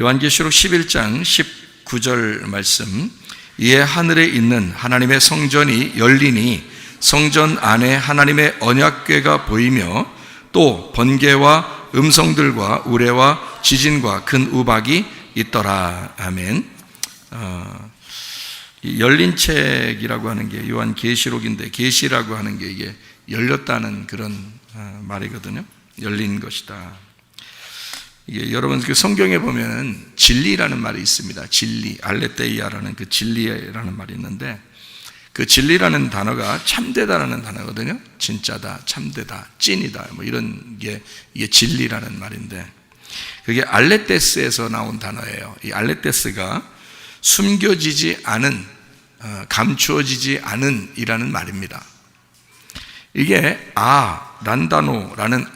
요한계시록 11장 19절 말씀, 이에 하늘에 있는 하나님의 성전이 열리니 성전 안에 하나님의 언약궤가 보이며 또 번개와 음성들과 우레와 지진과 큰 우박이 있더라. 아멘. 열린 책이라고 하는 게 요한계시록인데, 계시라고 하는 게 이게 열렸다는 그런 말이거든요. 열린 것이다. 이게 여러분 그 성경에 보면 진리라는 말이 있습니다. 진리, 알레테이아라는 그 진리라는 말이 있는데, 그 진리라는 단어가 참되다라는 단어거든요. 진짜다, 참되다, 찐이다, 뭐 이런 게 이게 진리라는 말인데, 그게 알레테스에서 나온 단어예요. 이 알레테스가 숨겨지지 않은, 감추어지지 않은 이라는 말입니다. 이게 란다노라는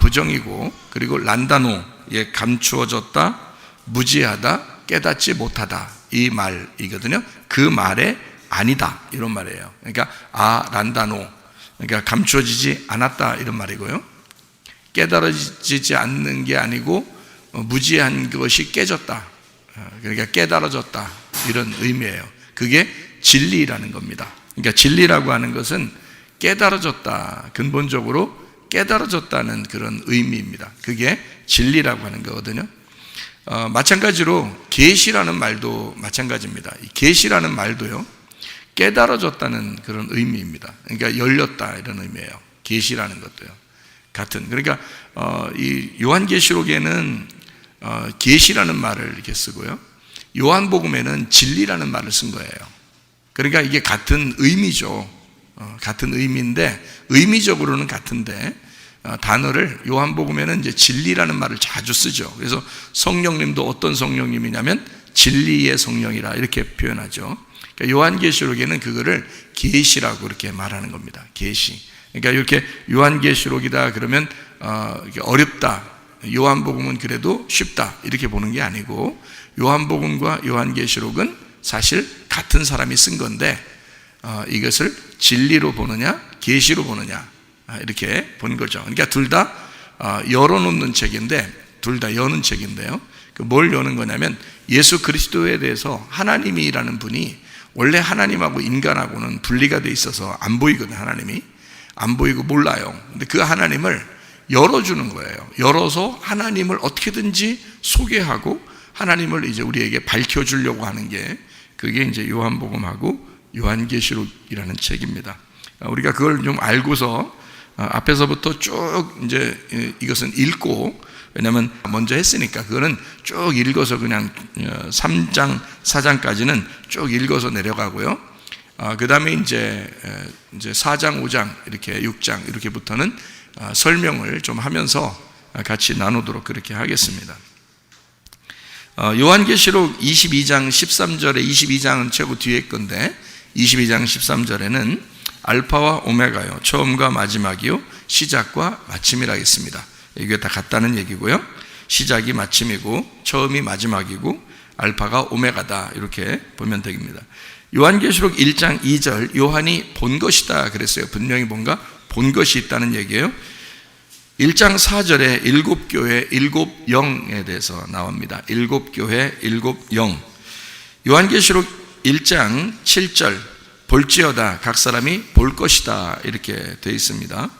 부정이고, 그리고 란다노에 감추어졌다, 무지하다, 깨닫지 못하다, 이 말이거든요. 그 말에 아니다, 이런 말이에요. 그러니까 란다노, 그러니까 감추어지지 않았다, 이런 말이고요. 깨달아지지 않는 게 아니고 무지한 것이 깨졌다, 그러니까 깨달아졌다, 이런 의미예요. 그게 진리라는 겁니다. 그러니까 진리라고 하는 것은 깨달아졌다, 근본적으로 깨달아졌다는 그런 의미입니다. 그게 진리라고 하는 거거든요. 마찬가지로 계시라는 말도 마찬가지입니다. 이 계시라는 말도요, 깨달아졌다는 그런 의미입니다. 그러니까 열렸다, 이런 의미예요. 계시라는 것도요, 같은. 그러니까 이 요한계시록에는 계시라는 말을 이렇게 쓰고요, 요한복음에는 진리라는 말을 쓴 거예요. 그러니까 이게 같은 의미죠. 같은 의미인데, 의미적으로는 같은데, 단어를 요한복음에는 이제 진리라는 말을 자주 쓰죠. 그래서 성령님도 어떤 성령님이냐면 진리의 성령이라 이렇게 표현하죠. 그러니까 요한계시록에는 그거를 계시라고 이렇게 말하는 겁니다. 계시. 그러니까 이렇게 요한계시록이다 그러면 어렵다, 요한복음은 그래도 쉽다, 이렇게 보는 게 아니고, 요한복음과 요한계시록은 사실 같은 사람이 쓴 건데, 이것을 진리로 보느냐 계시로 보느냐, 이렇게 본 거죠. 그러니까 둘 다 열어놓는 책인데, 둘 다 여는 책인데요, 뭘 여는 거냐면 예수 그리스도에 대해서 하나님이라는 분이 원래 하나님하고 인간하고는 분리가 돼 있어서 안 보이거든요. 하나님이 안 보이고 몰라요. 근데 그 하나님을 열어주는 거예요. 열어서 하나님을 어떻게든지 소개하고 하나님을 이제 우리에게 밝혀주려고 하는 게, 그게 이제 요한복음하고 요한계시록이라는 책입니다. 우리가 그걸 좀 알고서 앞에서부터 쭉 이제 이것은 읽고, 왜냐하면 먼저 했으니까 그거는 쭉 읽어서 그냥 3장, 4장까지는 쭉 읽어서 내려가고요. 그 다음에 이제 4장, 5장, 이렇게 6장, 이렇게부터는 설명을 좀 하면서 같이 나누도록 그렇게 하겠습니다. 요한계시록 22장 13절에, 22장은 최고 뒤에 건데 22장 13절에는 알파와 오메가요, 처음과 마지막이요, 시작과 마침이라 했습니다. 이게 다 같다는 얘기고요. 시작이 마침이고 처음이 마지막이고 알파가 오메가다, 이렇게 보면 됩니다. 요한계시록 1장 2절, 요한이 본 것이다 그랬어요. 분명히 뭔가 본 것이 있다는 얘기예요. 1장 4절에 일곱 교회, 일곱 영에 대해서 나옵니다. 일곱 교회, 일곱 영. 요한계시록 1장 7절, 볼지어다 각 사람이 볼 것이다, 이렇게 되어 있습니다.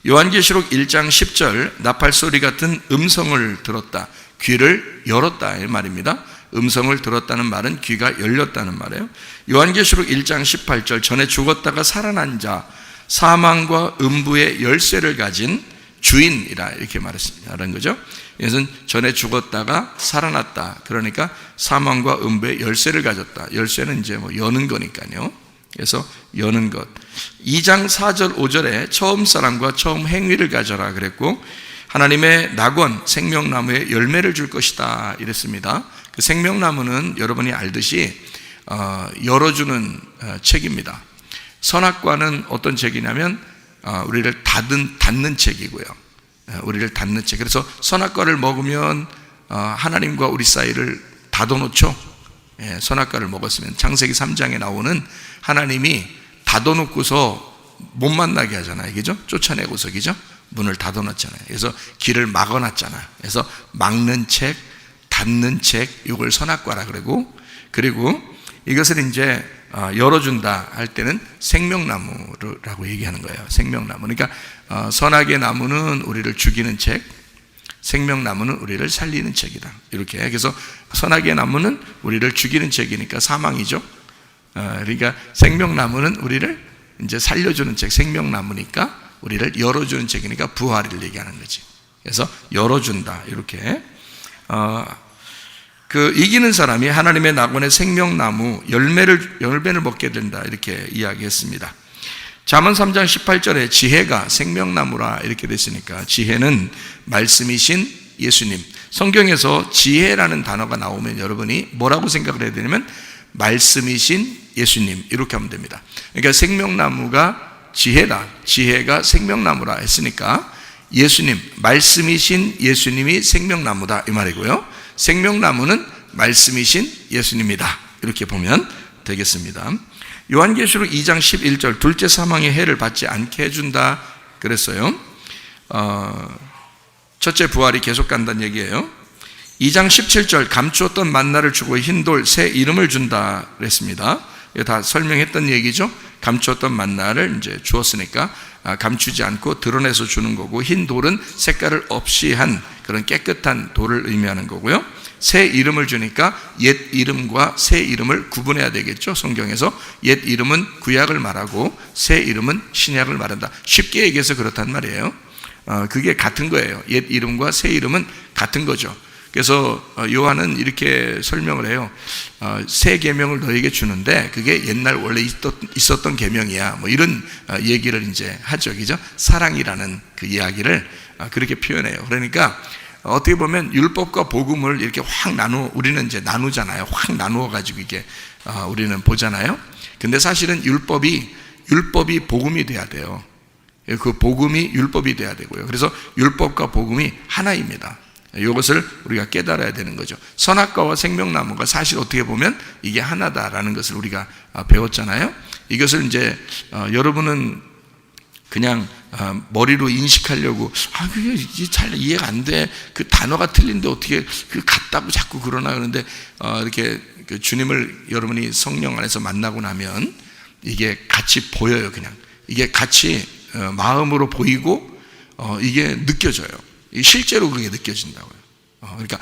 요한계시록 1장 10절, 나팔소리 같은 음성을 들었다, 귀를 열었다, 이 말입니다. 음성을 들었다는 말은 귀가 열렸다는 말이에요. 요한계시록 1장 18절, 전에 죽었다가 살아난 자, 사망과 음부의 열쇠를 가진 주인이라 이렇게 말하는 거죠. 이것은 전에 죽었다가 살아났다, 그러니까 사망과 음부의 열쇠를 가졌다. 열쇠는 이제 뭐 여는 거니까요. 그래서 여는 것. 2장 4절 5절에 처음 사랑과 처음 행위를 가져라 그랬고, 하나님의 낙원 생명나무에 열매를 줄 것이다 이랬습니다. 그 생명나무는 여러분이 알듯이 열어주는 책입니다. 선악과는 어떤 책이냐면 우리를 닫는 책이고요. 우리를 닫는 책. 그래서 선악과를 먹으면 하나님과 우리 사이를 닫아놓죠. 선악과를 먹었으면 창세기 3장에 나오는 하나님이 닫아놓고서 못 만나게 하잖아요. 그죠? 쫓아내고서, 그죠? 문을 닫아놨잖아요. 그래서 길을 막아놨잖아요. 그래서 막는 책, 닫는 책, 이걸 선악과라 그러고, 그리고 이것을 이제 열어준다 할 때는 생명나무라고 얘기하는 거예요. 생명나무. 그러니까 선악의 나무는 우리를 죽이는 책, 생명나무는 우리를 살리는 책이다. 이렇게. 그래서 선악의 나무는 우리를 죽이는 책이니까 사망이죠. 그러니까 생명나무는 우리를 이제 살려주는 책, 생명나무니까 우리를 열어주는 책이니까 부활을 얘기하는 거지. 그래서 열어준다. 이렇게. 그 이기는 사람이 하나님의 낙원의 생명나무 열매를 먹게 된다. 이렇게 이야기했습니다. 잠언 3장 18절에 지혜가 생명나무라 이렇게 됐으니까 지혜는 말씀이신 예수님. 성경에서 지혜라는 단어가 나오면 여러분이 뭐라고 생각을 해야 되냐면 말씀이신 예수님 이렇게 하면 됩니다. 그러니까 생명나무가 지혜다. 지혜가 생명나무라 했으니까 예수님, 말씀이신 예수님이 생명나무다 이 말이고요. 생명나무는 말씀이신 예수님이다. 이렇게 보면 되겠습니다. 요한계시록 2장 11절 둘째 사망의 해를 받지 않게 해준다 그랬어요. 첫째 부활이 계속 간다는 얘기예요. 2장 17절 감추었던 만나를 주고 흰돌 새 이름을 준다 그랬습니다. 이거 다 설명했던 얘기죠. 감추었던 만나를 이제 주었으니까 감추지 않고 드러내서 주는 거고, 흰 돌은 색깔을 없이 한 그런 깨끗한 돌을 의미하는 거고요. 새 이름을 주니까 옛 이름과 새 이름을 구분해야 되겠죠. 성경에서 옛 이름은 구약을 말하고 새 이름은 신약을 말한다. 쉽게 얘기해서 그렇단 말이에요. 그게 같은 거예요. 옛 이름과 새 이름은 같은 거죠. 그래서 요한은 이렇게 설명을 해요. 새 계명을 너에게 주는데 그게 옛날 원래 있었던 계명이야. 뭐 이런 얘기를 이제 하죠. 그죠? 사랑이라는 그 이야기를 그렇게 표현해요. 그러니까 어떻게 보면 율법과 복음을 이렇게 우리는 이제 나누잖아요. 확 나누어 가지고 이게 우리는 보잖아요. 근데 사실은 율법이 복음이 돼야 돼요. 그 복음이 율법이 돼야 되고요. 그래서 율법과 복음이 하나입니다. 이것을 우리가 깨달아야 되는 거죠. 선악과와 생명나무가 사실 어떻게 보면 이게 하나다라는 것을 우리가 배웠잖아요. 이것을 이제 여러분은 그냥 머리로 인식하려고 그게 잘 이해가 안 돼. 그 단어가 틀린데 어떻게 그 같다고 자꾸 그러나 그러는데 이렇게 그 주님을 여러분이 성령 안에서 만나고 나면 이게 같이 보여요. 그냥 이게 같이 마음으로 보이고 이게 느껴져요. 실제로 그게 느껴진다고요. 그러니까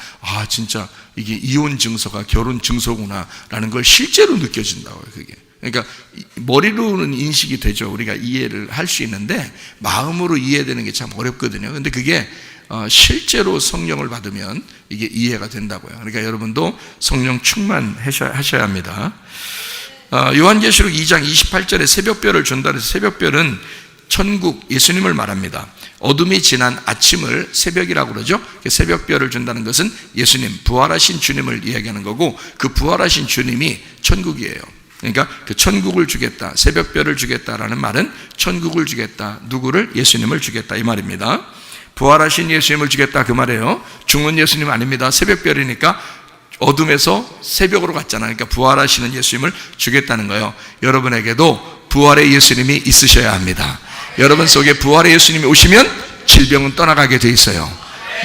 진짜 이게 이혼 증서가 결혼 증서구나라는 걸 실제로 느껴진다고요. 그게. 그러니까 머리로는 인식이 되죠. 우리가 이해를 할 수 있는데 마음으로 이해되는 게 참 어렵거든요. 근데 그게 실제로 성령을 받으면 이게 이해가 된다고요. 그러니까 여러분도 성령 충만하셔야 합니다. 요한계시록 2장 28절에 새벽별을 준다 해서 새벽별은 천국 예수님을 말합니다. 어둠이 지난 아침을 새벽이라고 그러죠. 새벽별을 준다는 것은 예수님, 부활하신 주님을 이야기하는 거고, 그 부활하신 주님이 천국이에요. 그러니까 그 천국을 주겠다, 새벽별을 주겠다라는 말은 천국을 주겠다, 누구를? 예수님을 주겠다 이 말입니다. 부활하신 예수님을 주겠다 그 말이에요. 죽는 예수님 아닙니다. 새벽별이니까 어둠에서 새벽으로 갔잖아요. 그러니까 부활하시는 예수님을 주겠다는 거예요. 여러분에게도 부활의 예수님이 있으셔야 합니다. 여러분 속에 부활의 예수님이 오시면 질병은 떠나가게 돼 있어요.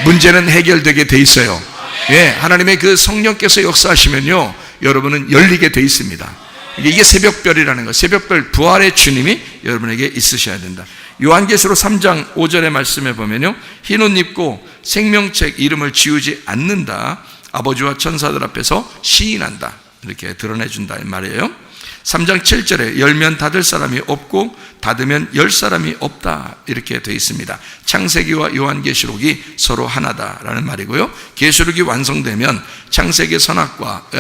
문제는 해결되게 돼 있어요. 예, 하나님의 그 성령께서 역사하시면요, 여러분은 열리게 돼 있습니다. 이게 새벽별이라는 거. 새벽별 부활의 주님이 여러분에게 있으셔야 된다. 요한계시록 3장 5절의 말씀에 보면요, 흰 옷 입고 생명책 이름을 지우지 않는다. 아버지와 천사들 앞에서 시인한다. 이렇게 드러내준다 이 말이에요. 3장 7절에 열면 닫을 사람이 없고 닫으면 열 사람이 없다 이렇게 되어 있습니다. 창세기와 요한계시록이 서로 하나다라는 말이고요. 계시록이 완성되면 창세기 선악과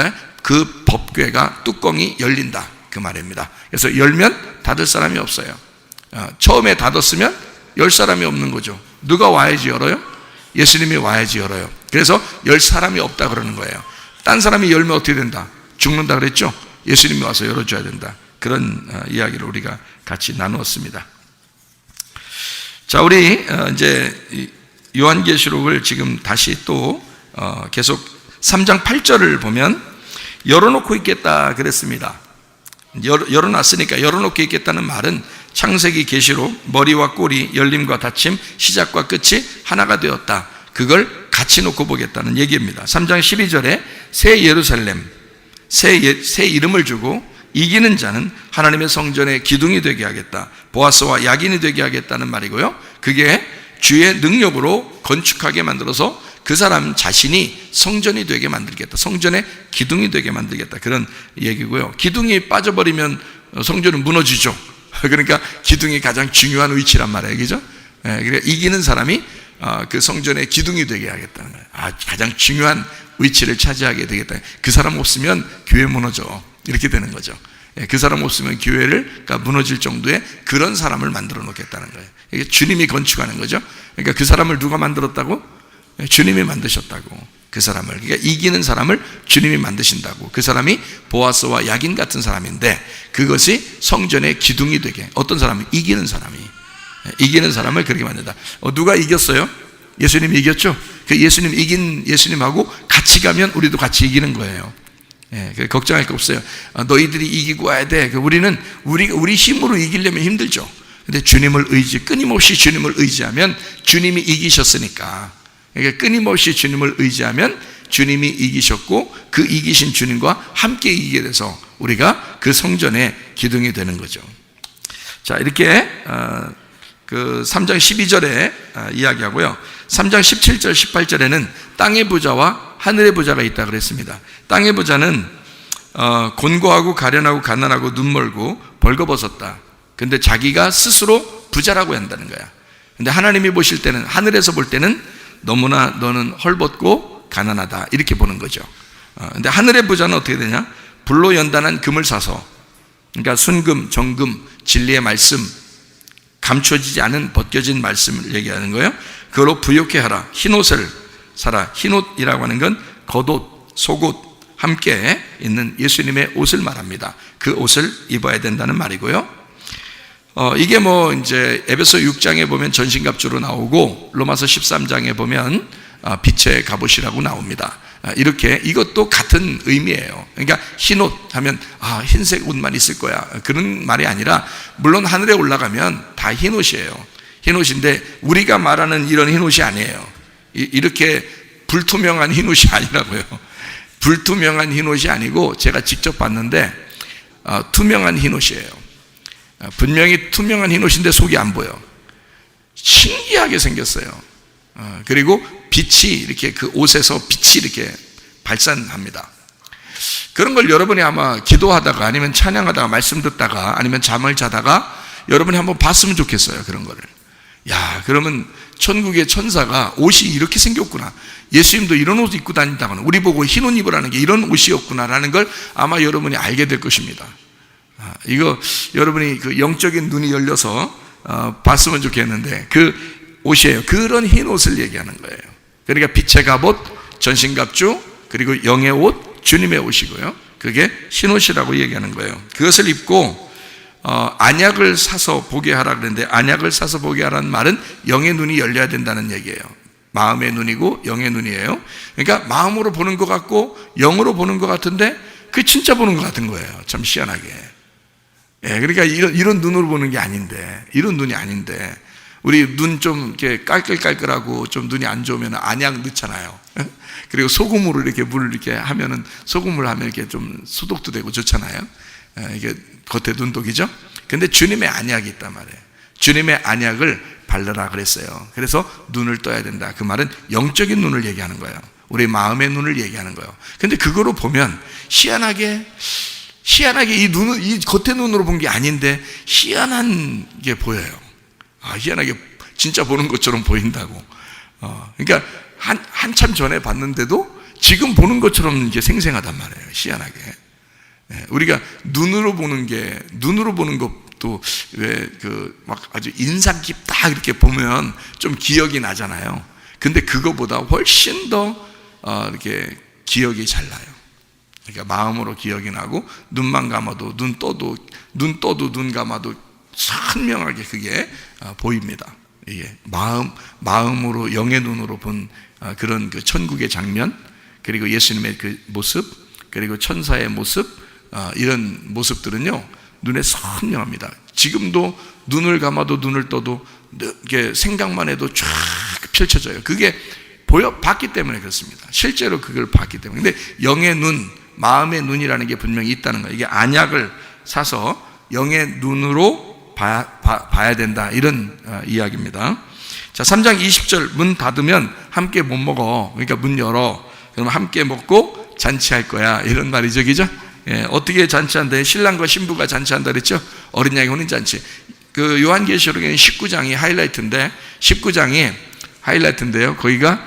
그 법궤가 뚜껑이 열린다 그 말입니다. 그래서 열면 닫을 사람이 없어요. 처음에 닫았으면 열 사람이 없는 거죠. 누가 와야지 열어요? 예수님이 와야지 열어요. 그래서 열 사람이 없다 그러는 거예요. 딴 사람이 열면 어떻게 된다? 죽는다 그랬죠? 예수님이 와서 열어줘야 된다. 그런 이야기를 우리가 같이 나누었습니다. 자, 우리 이제 요한계시록을 지금 다시 또 계속 3장 8절을 보면 열어놓고 있겠다 그랬습니다. 열어놨으니까 열어놓고 있겠다는 말은 창세기 계시록 머리와 꼬리 열림과 닫힘 시작과 끝이 하나가 되었다. 그걸 같이 놓고 보겠다는 얘기입니다. 3장 12절에 새 예루살렘, 새 이름을 주고 이기는 자는 하나님의 성전의 기둥이 되게 하겠다, 보아스와 야긴이 되게 하겠다는 말이고요. 그게 주의 능력으로 건축하게 만들어서 그 사람 자신이 성전이 되게 만들겠다, 성전의 기둥이 되게 만들겠다, 그런 얘기고요. 기둥이 빠져버리면 성전은 무너지죠. 그러니까 기둥이 가장 중요한 위치란 말이에요, 그죠? 그러니까 이기는 사람이 그 성전의 기둥이 되게 하겠다는 거예요. 가장 중요한 위치를 차지하게 되겠다. 그 사람 없으면 교회 무너져, 이렇게 되는 거죠. 그 사람 없으면 교회가 무너질 정도의 그런 사람을 만들어 놓겠다는 거예요. 이게 주님이 건축하는 거죠. 그러니까 그 사람을 누가 만들었다고? 주님이 만드셨다고. 그 사람을, 그러니까 이기는 사람을 주님이 만드신다고. 그 사람이 보아스와 야긴 같은 사람인데 그것이 성전의 기둥이 되게, 어떤 사람이? 이기는 사람을 그렇게 만든다. 누가 이겼어요? 예수님이 이겼죠. 그 예수님 이긴 예수님하고 같이 가면 우리도 같이 이기는 거예요. 걱정할 거 없어요. 너희들이 이기고 와야 돼. 우리는 우리 힘으로 이기려면 힘들죠. 근데 주님을 끊임없이 주님을 의지하면 주님이 이기셨으니까. 그러니까 끊임없이 주님을 의지하면 주님이 이기셨고 그 이기신 주님과 함께 이기게 돼서 우리가 그 성전의 기둥이 되는 거죠. 자, 이렇게 그 3장 12절에 이야기하고요. 3장 17절 18절에는 땅의 부자와 하늘의 부자가 있다 그랬습니다. 땅의 부자는 곤고하고 가련하고 가난하고 눈멀고 벌거벗었다. 근데 자기가 스스로 부자라고 한다는 거야. 근데 하나님이 보실 때는, 하늘에서 볼 때는 너무나 너는 헐벗고 가난하다, 이렇게 보는 거죠. 근데 하늘의 부자는 어떻게 되냐? 불로 연단한 금을 사서, 그러니까 순금, 정금, 진리의 말씀, 감춰지지 않은 벗겨진 말씀을 얘기하는 거예요. 그걸로 부욕해 하라. 흰옷을 사라. 흰옷이라고 하는 건 겉옷, 속옷 함께 있는 예수님의 옷을 말합니다. 그 옷을 입어야 된다는 말이고요. 이게 이제 에베소 6장에 보면 전신갑주로 나오고 로마서 13장에 보면 빛의 갑옷이라고 나옵니다. 이렇게 이것도 같은 의미예요. 그러니까 흰옷 하면 흰색 옷만 있을 거야, 그런 말이 아니라, 물론 하늘에 올라가면 다 흰옷이에요. 흰옷인데 우리가 말하는 이런 흰옷이 아니에요. 이렇게 불투명한 흰옷이 아니라고요. 불투명한 흰옷이 아니고 제가 직접 봤는데 투명한 흰옷이에요. 분명히 투명한 흰옷인데 속이 안 보여. 신기하게 생겼어요. 그리고 빛이 이렇게, 그 옷에서 빛이 이렇게 발산합니다. 그런 걸 여러분이 아마 기도하다가 아니면 찬양하다가 말씀 듣다가 아니면 잠을 자다가 여러분이 한번 봤으면 좋겠어요. 그런 거를. 그러면 천국의 천사가 옷이 이렇게 생겼구나, 예수님도 이런 옷 입고 다닌다거나 우리 보고 흰 옷 입으라는 게 이런 옷이었구나라는 걸 아마 여러분이 알게 될 것입니다. 이거 여러분이 그 영적인 눈이 열려서 봤으면 좋겠는데 그 옷이에요. 그런 흰 옷을 얘기하는 거예요. 그러니까 빛의 갑옷, 전신갑주, 그리고 영의 옷, 주님의 옷이고요. 그게 흰 옷이라고 얘기하는 거예요. 그것을 입고 안약을 사서 보게 하라 그랬는데, 안약을 사서 보게 하라는 말은 영의 눈이 열려야 된다는 얘기예요. 마음의 눈이고 영의 눈이에요. 그러니까 마음으로 보는 것 같고 영으로 보는 것 같은데 그게 진짜 보는 것 같은 거예요. 참 희한하게. 그러니까 이런 눈으로 보는 게 아닌데, 이런 눈이 아닌데, 우리 눈 좀 이렇게 깔끌깔끌하고 좀 눈이 안 좋으면 안약 넣잖아요. 그리고 소금으로 이렇게 물을 이렇게 하면은, 소금을 하면 이렇게 좀 소독도 되고 좋잖아요. 이게 겉에 눈독이죠. 근데 주님의 안약이 있단 말이에요. 주님의 안약을 바르라 그랬어요. 그래서 눈을 떠야 된다. 그 말은 영적인 눈을 얘기하는 거예요. 우리 마음의 눈을 얘기하는 거예요. 근데 그거로 보면 희한하게 이 겉의 눈으로 본 게 아닌데 희한한 게 보여요. 희한하게 진짜 보는 것처럼 보인다고. 그러니까 한참 전에 봤는데도 지금 보는 것처럼 이게 생생하단 말이에요. 희한하게. 우리가 눈으로 보는 것도 왜 막 아주 인상 깊다 이렇게 보면 좀 기억이 나잖아요. 근데 그거보다 훨씬 더 이렇게 기억이 잘 나요. 그러니까 마음으로 기억이 나고, 눈만 감아도, 눈 떠도 눈 감아도 선명하게 그게 보입니다. 이게 마음으로, 영의 눈으로 본 그런 그 천국의 장면, 그리고 예수님의 그 모습, 그리고 천사의 모습, 이런 모습들은요 눈에 선명합니다. 지금도 눈을 감아도 눈을 떠도 이게 생각만 해도 쫙 펼쳐져요. 그게 봤기 때문에 그렇습니다. 실제로 그걸 봤기 때문에. 근데 영의 눈, 마음의 눈이라는 게 분명히 있다는 거예요. 이게 안약을 사서 영의 눈으로 봐야 된다, 이런 이야기입니다. 자, 3장 20절, 문 닫으면 함께 못 먹어. 그러니까 문 열어. 그러면 함께 먹고 잔치할 거야, 이런 말이죠. 그죠? 예, 어떻게 잔치한다? 신랑과 신부가 잔치한다 그랬죠? 어린 양의 혼인 잔치. 그 요한계시록에는 19장이 하이라이트인데, 19장이 하이라이트인데요. 거기가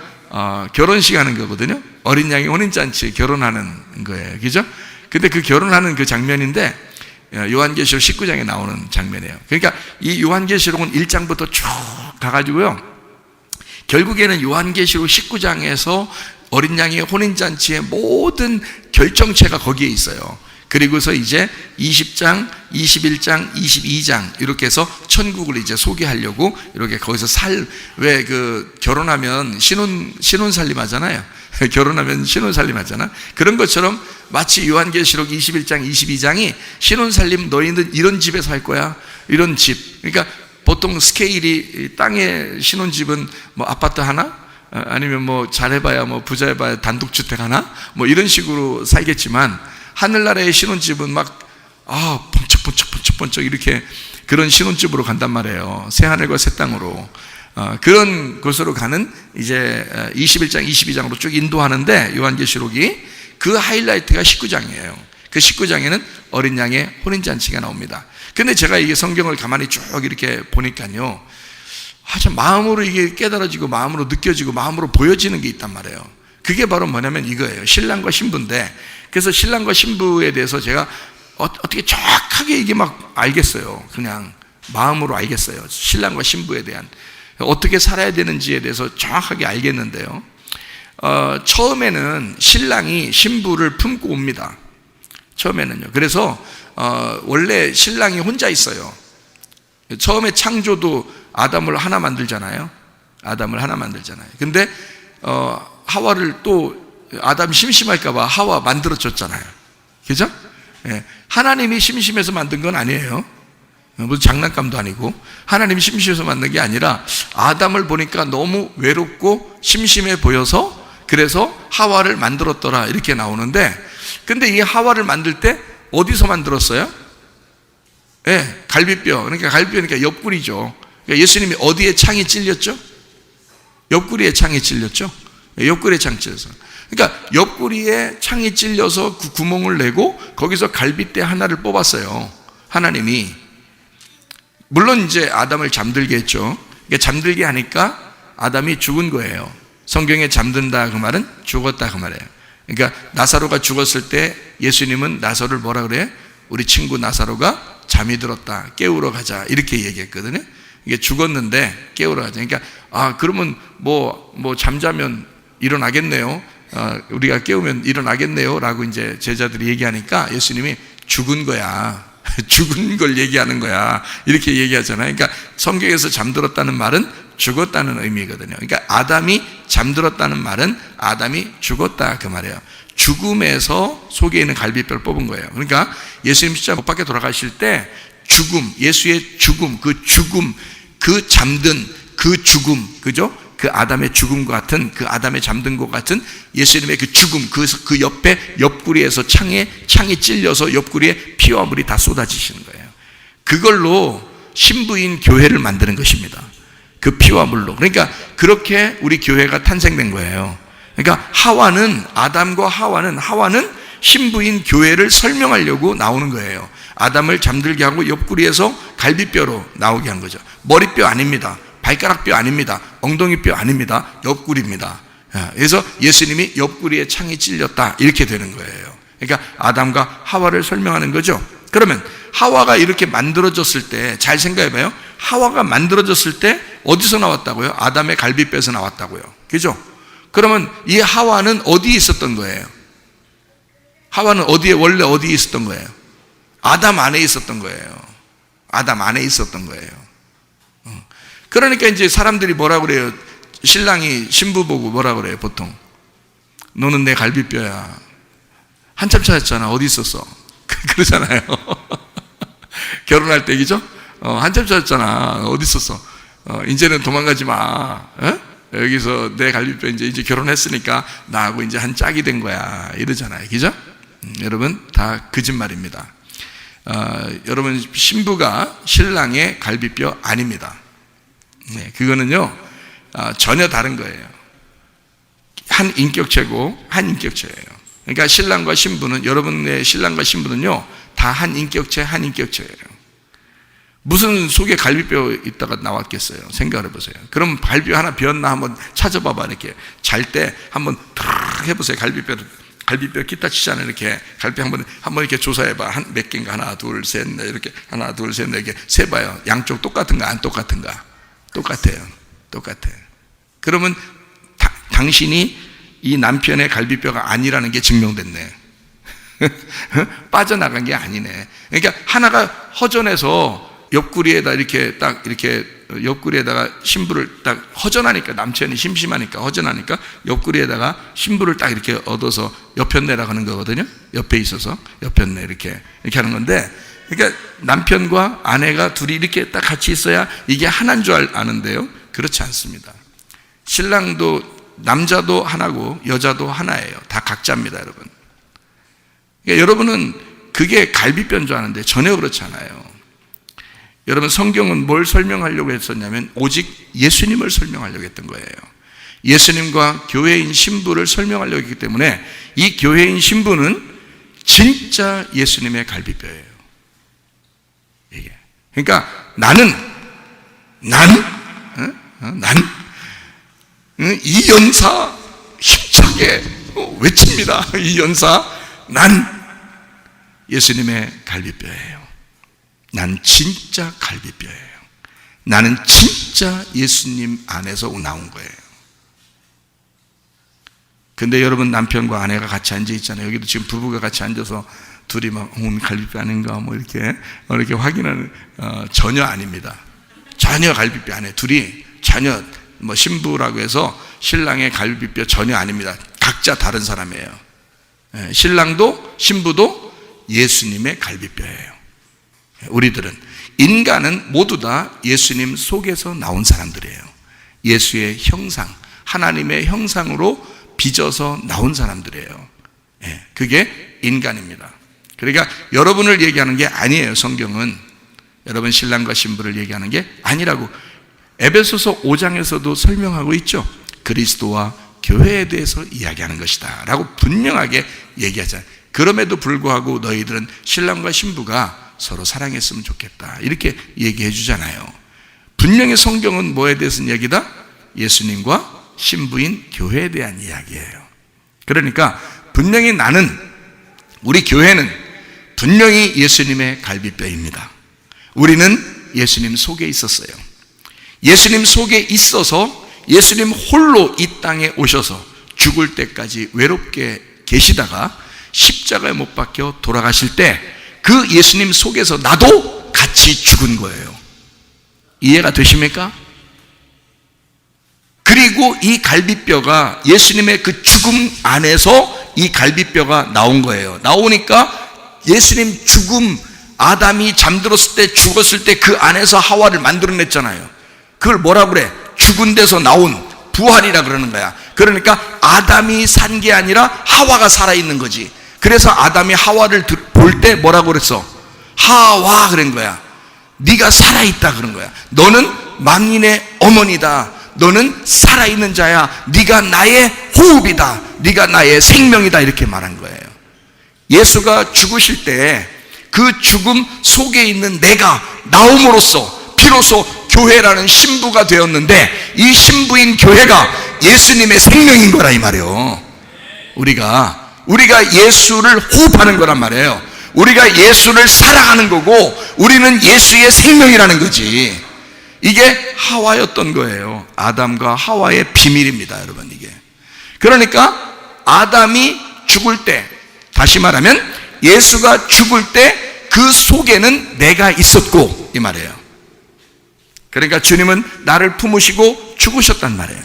결혼식 하는 거거든요. 어린 양의 혼인 잔치, 결혼하는 거예요. 그죠? 근데 그 결혼하는 그 장면인데, 요한계시록 19장에 나오는 장면이에요. 그러니까 이 요한계시록은 1장부터 쭉 가가지고요, 결국에는 요한계시록 19장에서 어린 양의 혼인잔치의 모든 결정체가 거기에 있어요. 그리고서 이제 20장, 21장, 22장 이렇게 해서 천국을 이제 소개하려고 이렇게 거기서 왜 결혼하면 신혼살림 하잖아요. 결혼하면 신혼살림 하잖아. 그런 것처럼 마치 요한계시록 21장, 22장이 신혼살림, 너희는 이런 집에서 할 거야, 이런 집. 그러니까 보통 스케일이, 땅의 신혼집은 뭐 아파트 하나, 아니면 뭐 잘해봐야 뭐 부자해봐야 단독주택 하나, 뭐 이런 식으로 살겠지만, 하늘나라의 신혼집은 막 번쩍번쩍 이렇게 그런 신혼집으로 간단 말이에요. 새 하늘과 새 땅으로. 그런 곳으로 가는 이제 21장, 22장으로 쭉 인도하는데, 요한계시록이 그 하이라이트가 19장이에요. 그 19장에는 어린 양의 혼인잔치가 나옵니다. 근데 제가 이게 성경을 가만히 쭉 이렇게 보니까요, 참 마음으로 이게 깨달아지고, 마음으로 느껴지고, 마음으로 보여지는 게 있단 말이에요. 그게 바로 뭐냐면 이거예요. 신랑과 신부인데, 그래서 신랑과 신부에 대해서 제가 어떻게 정확하게 이게 막 알겠어요. 그냥 마음으로 알겠어요. 신랑과 신부에 대한 어떻게 살아야 되는지에 대해서 정확하게 알겠는데요, 처음에는 신랑이 신부를 품고 옵니다. 처음에는요. 그래서 원래 신랑이 혼자 있어요. 처음에 창조도 아담을 하나 만들잖아요. 근데 하와를 또, 아담 심심할까봐 하와 만들어줬잖아요. 그죠? 예. 하나님이 심심해서 만든 건 아니에요. 무슨 장난감도 아니고. 하나님이 심심해서 만든 게 아니라, 아담을 보니까 너무 외롭고 심심해 보여서, 그래서 하와를 만들었더라, 이렇게 나오는데, 근데 이 하와를 만들 때 어디서 만들었어요? 예, 갈비뼈. 그러니까 갈비뼈니까 옆구리죠. 그러니까 예수님이 어디에 창이 찔렸죠? 옆구리에 창이 찔렸죠? 옆구리에 창이 찔려서. 그러니까 옆구리에 창이 찔려서 그 구멍을 내고 거기서 갈비뼈 하나를 뽑았어요, 하나님이. 물론 이제 아담을 잠들게 했죠. 그러니까 잠들게 하니까 아담이 죽은 거예요. 성경에 잠든다 그 말은 죽었다 그 말이에요. 그러니까 나사로가 죽었을 때 예수님은 나사로를 뭐라 그래요? 우리 친구 나사로가 잠이 들었다, 깨우러 가자, 이렇게 얘기했거든요. 이게 죽었는데 깨우러 가자. 그러니까 그러면 뭐 잠자면 일어나겠네요. 우리가 깨우면 일어나겠네요, 라고 이제 제자들이 얘기하니까 예수님이 죽은 거야. 죽은 걸 얘기하는 거야, 이렇게 얘기하잖아요. 그러니까 성경에서 잠들었다는 말은 죽었다는 의미거든요. 그러니까 아담이 잠들었다는 말은 아담이 죽었다 그 말이에요. 죽음에서 속에 있는 갈비뼈를 뽑은 거예요. 그러니까 예수님 십자가 못 박혀 돌아가실 때 죽음, 예수의 죽음, 그 잠든 그 죽음, 그죠? 그 아담의 죽음과 같은, 그 아담의 잠든 것 같은 예수님의 그 죽음, 그 옆에 옆구리에서 창이 찔려서 옆구리에 피와 물이 다 쏟아지시는 거예요. 그걸로 신부인 교회를 만드는 것입니다. 그 피와 물로. 그러니까 그렇게 우리 교회가 탄생된 거예요. 그러니까 아담과 하와는 신부인 교회를 설명하려고 나오는 거예요. 아담을 잠들게 하고 옆구리에서 갈비뼈로 나오게 한 거죠. 머리뼈 아닙니다. 발가락뼈 아닙니다. 엉덩이뼈 아닙니다. 옆구리입니다. 그래서 예수님이 옆구리에 창이 찔렸다, 이렇게 되는 거예요. 그러니까 아담과 하와를 설명하는 거죠. 그러면 하와가 이렇게 만들어졌을 때 잘 생각해 봐요. 하와가 만들어졌을 때 어디서 나왔다고요? 아담의 갈비뼈에서 나왔다고요. 그죠? 그러면 이 하와는 어디에 있었던 거예요? 하와는 원래 어디에 있었던 거예요? 아담 안에 있었던 거예요. 아담 안에 있었던 거예요. 그러니까 이제 사람들이 뭐라 그래요? 신랑이 신부 보고 뭐라 그래요? 보통 너는 내 갈비뼈야. 한참 찾았잖아. 어디 있었어? 그러잖아요. 결혼할 때, 그죠? 한참 찾았잖아. 어디 있었어? 이제는 도망가지 마. 여기서 내 갈비뼈 이제 결혼했으니까 나하고 이제 한 짝이 된 거야 이러잖아요. 그죠? 여러분 다 거짓말입니다. 여러분 신부가 신랑의 갈비뼈 아닙니다. 네, 그거는요 전혀 다른 거예요. 한 인격체고 한 인격체예요. 그러니까 신랑과 신부는, 여러분의 신랑과 신부는요 다 한 인격체 한 인격체예요. 무슨 속에 갈비뼈 있다가 나왔겠어요? 생각을 해보세요. 그럼 갈비뼈 하나 비었나 한번 찾아봐봐. 이렇게 잘 때 한번 탁 해보세요. 갈비뼈 기타 치잖아요. 이렇게 갈비뼈 한번 이렇게 조사해봐. 몇 개인가? 하나 둘 셋 넷, 이렇게 하나 둘 셋 넷, 이렇게 세봐요. 양쪽 똑같은가 안 똑같은가? 똑같아요. 그러면 당신이 이 남편의 갈비뼈가 아니라는 게 증명됐네. 빠져나간 게 아니네. 그러니까 하나가 허전해서 옆구리에다 옆구리에다가 신부를 딱 허전하니까, 남편이 심심하니까 허전하니까 옆구리에다가 신부를 딱 이렇게 얻어서 옆편내라고 하는 거거든요. 옆에 있어서 옆편내 이렇게 하는 건데, 그러니까 남편과 아내가 둘이 이렇게 딱 같이 있어야 이게 하나인 줄 아는데요, 그렇지 않습니다. 신랑도 남자도 하나고 여자도 하나예요. 다 각자입니다, 여러분. 그러니까 여러분은 그게 갈비뼈인 줄 아는데 전혀 그렇지 않아요. 여러분 성경은 뭘 설명하려고 했었냐면 오직 예수님을 설명하려고 했던 거예요. 예수님과 교회인 신부를 설명하려고 했기 때문에 이 교회인 신부는 진짜 예수님의 갈비뼈예요. 이게. 그러니까 나는 이 연사 힘차게 외칩니다. 이 연사, 난 예수님의 갈비뼈예요. 난 진짜 갈비뼈예요. 나는 진짜 예수님 안에서 나온 거예요. 근데 여러분 남편과 아내가 같이 앉아 있잖아요. 여기도 지금 부부가 같이 앉아서 둘이 막 갈비뼈 아닌가 이렇게 확인하는, 전혀 아닙니다. 전혀 갈비뼈 아니에요. 둘이 전혀 신부라고 해서 신랑의 갈비뼈 전혀 아닙니다. 각자 다른 사람이에요. 신랑도 신부도 예수님의 갈비뼈예요. 우리들은, 인간은 모두 다 예수님 속에서 나온 사람들이에요. 예수의 형상, 하나님의 형상으로 빚어서 나온 사람들이에요. 그게 인간입니다. 그러니까 여러분을 얘기하는 게 아니에요. 성경은 여러분 신랑과 신부를 얘기하는 게 아니라고 에베소서 5장에서도 설명하고 있죠. 그리스도와 교회에 대해서 이야기하는 것이다 라고 분명하게 얘기하잖아요. 그럼에도 불구하고 너희들은 신랑과 신부가 서로 사랑했으면 좋겠다 이렇게 얘기해 주잖아요. 분명히 성경은 뭐에 대해서 이야기다? 예수님과 신부인 교회에 대한 이야기예요. 그러니까 분명히 우리 교회는 분명히 예수님의 갈비뼈입니다. 우리는 예수님 속에 있었어요. 예수님 속에 있어서 예수님 홀로 이 땅에 오셔서 죽을 때까지 외롭게 계시다가 십자가에 못 박혀 돌아가실 때 그 예수님 속에서 나도 같이 죽은 거예요. 이해가 되십니까? 그리고 이 갈비뼈가 예수님의 그 죽음 안에서 이 갈비뼈가 나온 거예요. 나오니까 예수님 죽음, 아담이 잠들었을 때 죽었을 때 그 안에서 하와를 만들어냈잖아요. 그걸 뭐라 그래? 죽은 데서 나온 부활이라 그러는 거야. 그러니까 아담이 산 게 아니라 하와가 살아있는 거지. 그래서 아담이 하와를 볼 때 뭐라고 그랬어? 하와 그런 거야. 네가 살아있다 그런 거야. 너는 만인의 어머니다. 너는 살아있는 자야. 네가 나의 호흡이다. 네가 나의 생명이다 이렇게 말한 거예요. 예수가 죽으실 때 그 죽음 속에 있는 내가 나옴으로써 비로소 교회라는 신부가 되었는데, 이 신부인 교회가 예수님의 생명인 거라 이 말이에요. 우리가 예수를 호흡하는 거란 말이에요. 우리가 예수를 사랑하는 거고 우리는 예수의 생명이라는 거지. 이게 하와였던 거예요. 아담과 하와의 비밀입니다, 여러분. 이게 그러니까 아담이 죽을 때, 다시 말하면 예수가 죽을 때 그 속에는 내가 있었고 이 말이에요. 그러니까 주님은 나를 품으시고 죽으셨단 말이에요.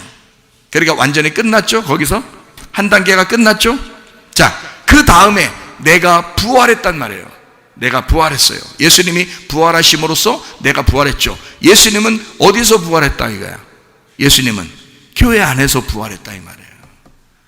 그러니까 완전히 끝났죠. 거기서 한 단계가 끝났죠. 자, 그 다음에 내가 부활했단 말이에요. 내가 부활했어요. 예수님이 부활하심으로써 내가 부활했죠. 예수님은 어디서 부활했다 이거야? 예수님은 교회 안에서 부활했다 이 말이에요.